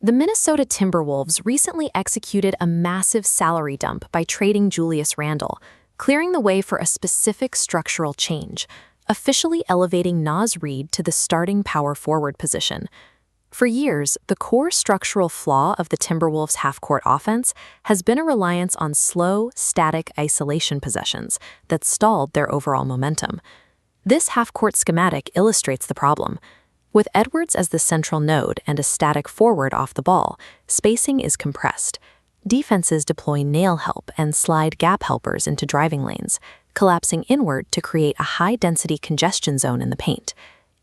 The Minnesota Timberwolves recently executed a massive salary dump by trading Julius Randle, clearing the way for a specific structural change, officially elevating Naz Reid to the starting power forward position. For years, the core structural flaw of the Timberwolves' half-court offense has been a reliance on slow, static isolation possessions that stalled their overall momentum. This half-court schematic illustrates the problem. With Edwards as the central node and a static forward off the ball, spacing is compressed. Defenses deploy nail help and slide gap helpers into driving lanes, collapsing inward to create a high-density congestion zone in the paint.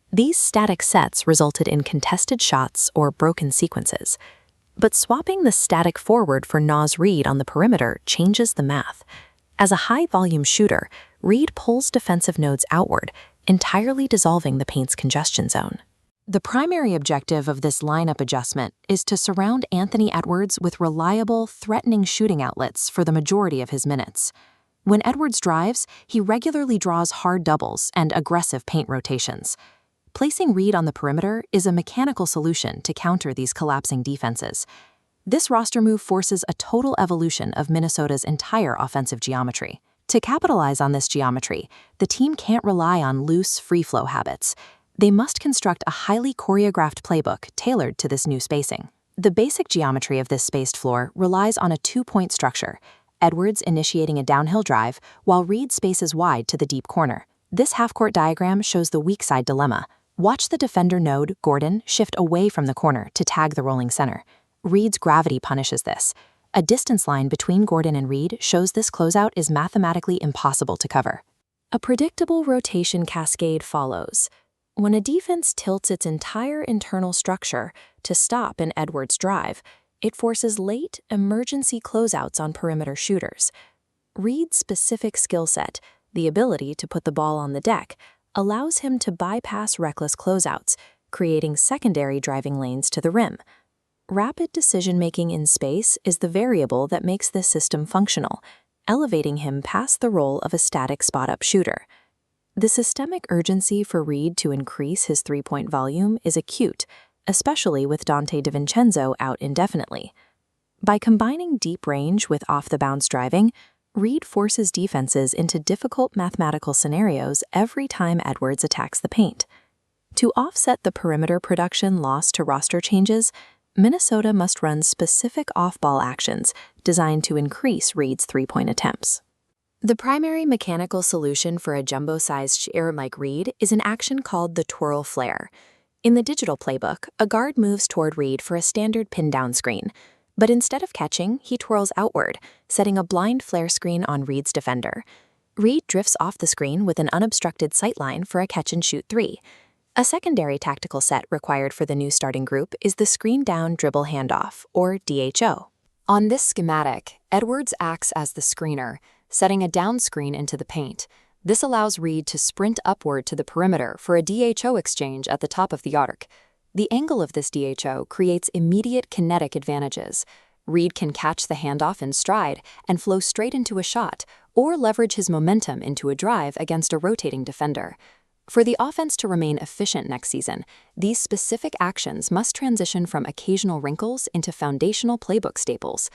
These static sets resulted in contested shots or broken sequences. But swapping the static forward for Naz Reid on the perimeter changes the math. As a high-volume shooter, Reid pulls defensive nodes outward, entirely dissolving the paint's congestion zone. The primary objective of this lineup adjustment is to surround Anthony Edwards with reliable, threatening shooting outlets for the majority of his minutes. When Edwards drives, he regularly draws hard doubles and aggressive paint rotations. Placing Reid on the perimeter is a mechanical solution to counter these collapsing defenses. This roster move forces a total evolution of Minnesota's entire offensive geometry. To capitalize on this geometry, the team can't rely on loose, free-flow habits. They must construct a highly choreographed playbook tailored to this new spacing. The basic geometry of this spaced floor relies on a two-point structure, Edwards initiating a downhill drive while Reid spaces wide to the deep corner. This half-court diagram shows the weak side dilemma. Watch the defender node, Gordon, shift away from the corner to tag the rolling center. Reid's gravity punishes this. A distance line between Gordon and Reid shows this closeout is mathematically impossible to cover. A predictable rotation cascade follows. When a defense tilts its entire internal structure to stop an Edwards drive, it forces late, emergency closeouts on perimeter shooters. Reid's specific skill set, the ability to put the ball on the deck, allows him to bypass reckless closeouts, creating secondary driving lanes to the rim. Rapid decision-making in space is the variable that makes this system functional, elevating him past the role of a static spot-up shooter. The systemic urgency for Reid to increase his three-point volume is acute, especially with Donte DiVincenzo out indefinitely. By combining deep range with off-the-bounce driving, Reid forces defenses into difficult mathematical scenarios every time Edwards attacks the paint. To offset the perimeter production lost to roster changes, Minnesota must run specific off-ball actions designed to increase Reid's three-point attempts. The primary mechanical solution for a jumbo-sized shooter like Reid is an action called the twirl flare. In the digital playbook, a guard moves toward Reid for a standard pin-down screen, but instead of catching, he twirls outward, setting a blind flare screen on Reid's defender. Reid drifts off the screen with an unobstructed sightline for a catch-and-shoot three. A secondary tactical set required for the new starting group is the screen-down dribble handoff, or DHO. On this schematic, Edwards acts as the screener, setting a down screen into the paint. This allows Reid to sprint upward to the perimeter for a DHO exchange at the top of the arc. The angle of this DHO creates immediate kinetic advantages. Reid can catch the handoff in stride and flow straight into a shot, or leverage his momentum into a drive against a rotating defender. For the offense to remain efficient next season, these specific actions must transition from occasional wrinkles into foundational playbook staples.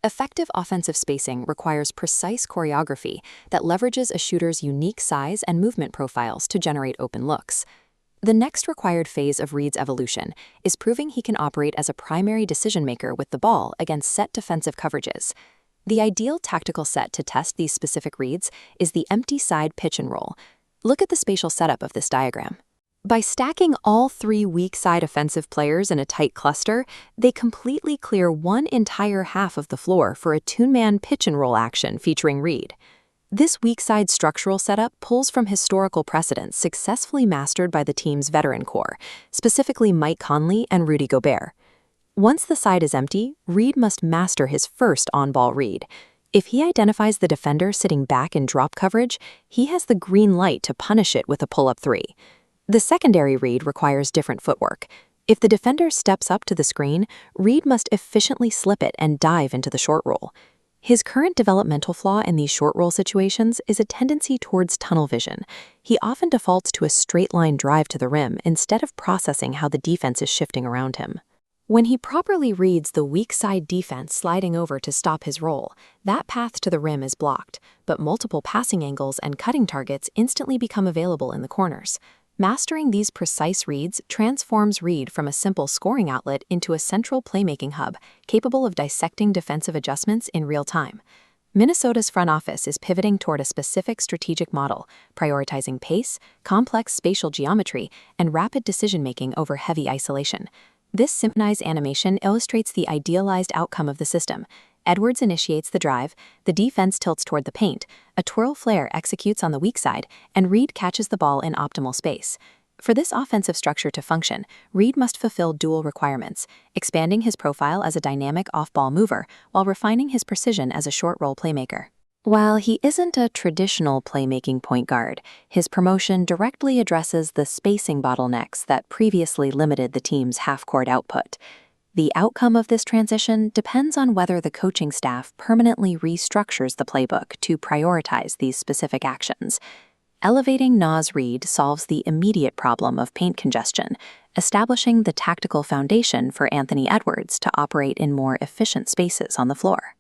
Effective offensive spacing requires precise choreography that leverages a shooter's unique size and movement profiles to generate open looks. The next required phase of Reid's evolution is proving he can operate as a primary decision-maker with the ball against set defensive coverages. The ideal tactical set to test these specific reads is the empty side pitch and roll. Look at the spatial setup of this diagram. By stacking all three weak side offensive players in a tight cluster, they completely clear one entire half of the floor for a two-man pitch and roll action featuring Reid. This weak side structural setup pulls from historical precedents successfully mastered by the team's veteran core, specifically Mike Conley and Rudy Gobert. Once the side is empty, Reid must master his first on-ball read. If he identifies the defender sitting back in drop coverage, he has the green light to punish it with a pull-up three. The secondary read requires different footwork. If the defender steps up to the screen, Reid must efficiently slip it and dive into the short roll. His current developmental flaw in these short roll situations is a tendency towards tunnel vision. He often defaults to a straight line drive to the rim instead of processing how the defense is shifting around him. When he properly reads the weak side defense sliding over to stop his roll, that path to the rim is blocked, but multiple passing angles and cutting targets instantly become available in the corners. Mastering these precise reads transforms Reid from a simple scoring outlet into a central playmaking hub, capable of dissecting defensive adjustments in real time. Minnesota's front office is pivoting toward a specific strategic model, prioritizing pace, complex spatial geometry, and rapid decision-making over heavy isolation. This synchronized animation illustrates the idealized outcome of the system. Edwards initiates the drive, the defense tilts toward the paint, a twirl flare executes on the weak side, and Reid catches the ball in optimal space. For this offensive structure to function, Reid must fulfill dual requirements, expanding his profile as a dynamic off-ball mover while refining his precision as a short-roll playmaker. While he isn't a traditional playmaking point guard, his promotion directly addresses the spacing bottlenecks that previously limited the team's half-court output. The outcome of this transition depends on whether the coaching staff permanently restructures the playbook to prioritize these specific actions. Elevating Naz Reid solves the immediate problem of paint congestion, establishing the tactical foundation for Anthony Edwards to operate in more efficient spaces on the floor.